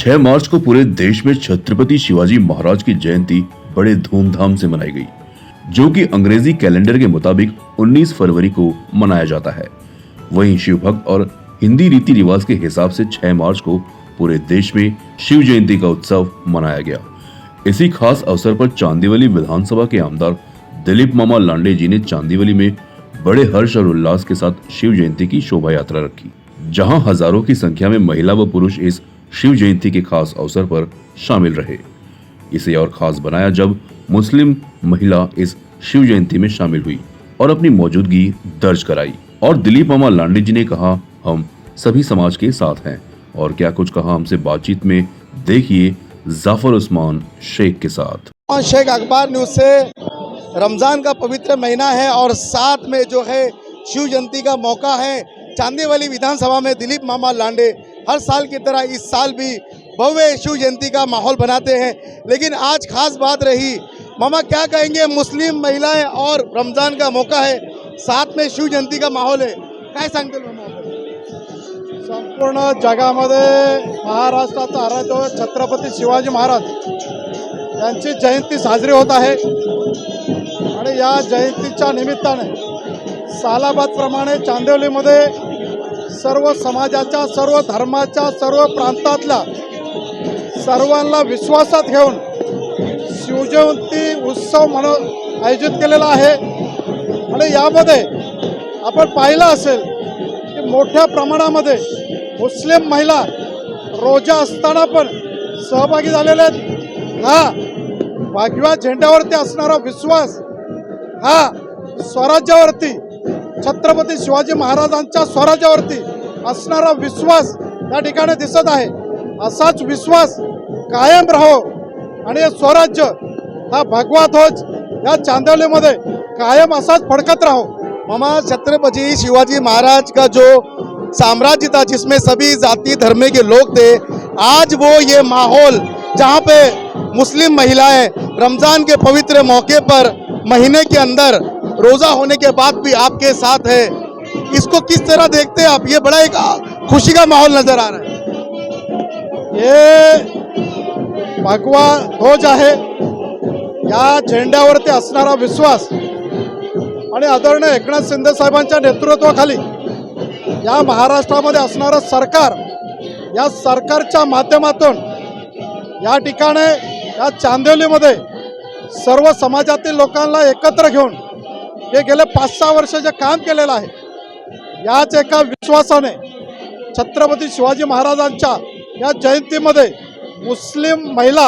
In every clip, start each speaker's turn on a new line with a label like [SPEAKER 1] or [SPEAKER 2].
[SPEAKER 1] 6 मार्च को पूरे देश में छत्रपति शिवाजी महाराज की जयंती बड़े धूमधाम से मनाई गई, जो कि अंग्रेजी कैलेंडर के मुताबिक 19 फरवरी को मनाया जाता है। वहीं शिव भक्त और हिंदी रीति रिवाज के हिसाब से 6 मार्च को पूरे देश में शिव जयंती का उत्सव मनाया गया। इसी खास अवसर पर चांदीवली विधानसभा के आमदार दिलीप मामा लांडे जी ने चांदीवली में बड़े हर्ष और उल्लास के साथ शिव जयंती की शोभा यात्रा रखी, जहां हजारों की संख्या में महिला व पुरुष इस शिव जयंती के खास अवसर पर शामिल रहे। इसे और खास बनाया जब मुस्लिम महिला इस शिव जयंती में शामिल हुई और अपनी मौजूदगी दर्ज कराई। और दिलीप मामा लांडे जी ने कहा, हम सभी समाज के साथ हैं। और क्या कुछ कहा हमसे बातचीत में, देखिए जाफर उस्मान शेख के साथ।
[SPEAKER 2] शेख अखबार न्यूज से रमजान का पवित्र महीना है और साथ में जो है शिव जयंती का मौका है। चांदीवली विधानसभा में दिलीप मामा लांडे हर साल की तरह इस साल भी भव्य शिव जयंती का माहौल बनाते हैं, लेकिन आज खास बात रही। मामा क्या कहेंगे, मुस्लिम महिलाएं और रमजान का मौका है, साथ में शिव जयंती का माहौल है, काय सांगतील मामा?
[SPEAKER 3] संपूर्ण जगामध्ये महाराष्ट्राचा आराध्य छत्रपती शिवाजी महाराज यांची जयंती साजरी होत आहे आणि या जयंतीच्या निमित्ताने सालाबादप्रमाणे चांदिवलीमध्ये सर्व समाजाच्या, सर्व धर्माच्या, सर्व प्रांतातल्या सर्वांना विश्वासात घेऊन शिवजयंती उत्सव म्हणून आयोजित केलेला आहे। आणि यामध्ये आपण पाहिलं असेल की मोठ्या प्रमाणामध्ये मुस्लिम महिला रोजा असताना पण सहभागी झालेले आहेत। हा भगव्या झेंड्यावरती असणारा विश्वास, हा स्वराज्यावरती, छत्रपती शिवाजी महाराजांच्या स्वराज्यावरती असणारा विश्वास या ठिकाणी दिसत आहे। असाच विश्वास कायम राहो आणि स्वराज्य हा भगवा ध्वज या चांदिवलीमध्ये कायम असाच फडकत राहो।
[SPEAKER 2] मामा, छत्रपति शिवाजी महाराज का जो साम्राज्य था जिसमें सभी जाति धर्म के लोग थे, आज वो ये माहौल जहाँ पे मुस्लिम महिलाएं रमजान के पवित्र मौके पर महीने के अंदर रोजा होने के बाद भी आपके साथ है, इसको किस तरह देखते हैं आप? ये बड़ा एक खुशी का माहौल नजर आ रहा है।
[SPEAKER 3] हे भगवा ध्वज आहे, या झेंड्यावरती असणारा विश्वास आणि आदरणीय एकनाथ शिंदे साहेबांच्या नेतृत्वाखाली या महाराष्ट्रामध्ये असणारं सरकार, या सरकारच्या माध्यमातून या ठिकाणी या चांदिवलीमध्ये सर्व समाजातील लोकांना एकत्र घेऊन हे गेले 5-6 वर्ष जे काम केलेलं आहे, याच एका विश्वासाने छत्रपती शिवाजी महाराजांच्या या जयंतीमध्ये मुस्लिम महिला,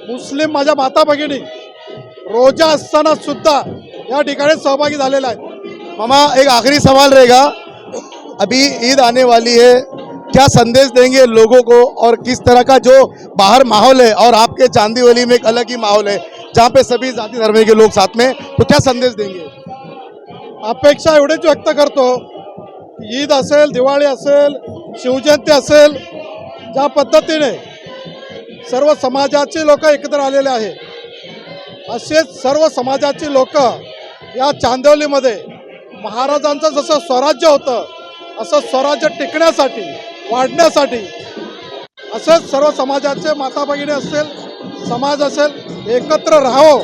[SPEAKER 3] मुस्लिम माझ्या माता भगिनी रोजा असताना सुद्धा या ठिकाणी सहभागी झालेला आहे।
[SPEAKER 2] मामा, एक आखिरी सवाल रहेगा, अभी ईद आने वाली है, क्या संदेश देंगे लोगों को और किस तरह का जो बाहर माहौल है और आपके चांदीवली में एक अलग ही माहौल है जहाँ पे सभी जाति धर्म के लोग साथ में, तो क्या संदेश देंगे?
[SPEAKER 3] अपेक्षा एवढीच व्यक्त करतो, ईद असेल, दिवाळी असेल, शिवजयंती असेल, ज्या पद्धतीने सर्व समाजाची लोक एकत्र आलेले आहे, असेच सर्व समाजाची लोक या चांदिवलीमध्ये महाराजांचं जसं स्वराज्य होतं असं स्वराज्य टिकण्यासाठी, वाढण्यासाठी असेच सर्व समाजाचे माता भगिनी असेल, समाज असेल, एकत्र राहावं,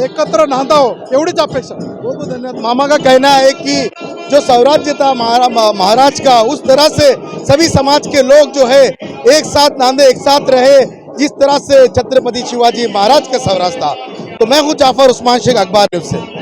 [SPEAKER 3] एकत्र नांदावं, एवढीच अपेक्षा।
[SPEAKER 2] बहुत बहुत धन्यवाद। मामा का कहना है कि जो स्वराज्य था महाराज का, उस तरह से सभी समाज के लोग जो है एक साथ नांदे, एक साथ रहे, जिस तरह से छत्रपति शिवाजी महाराज का स्वराज था। तो मैं हूँ जाफर उस्मान शेख, अखबार न्यूज से।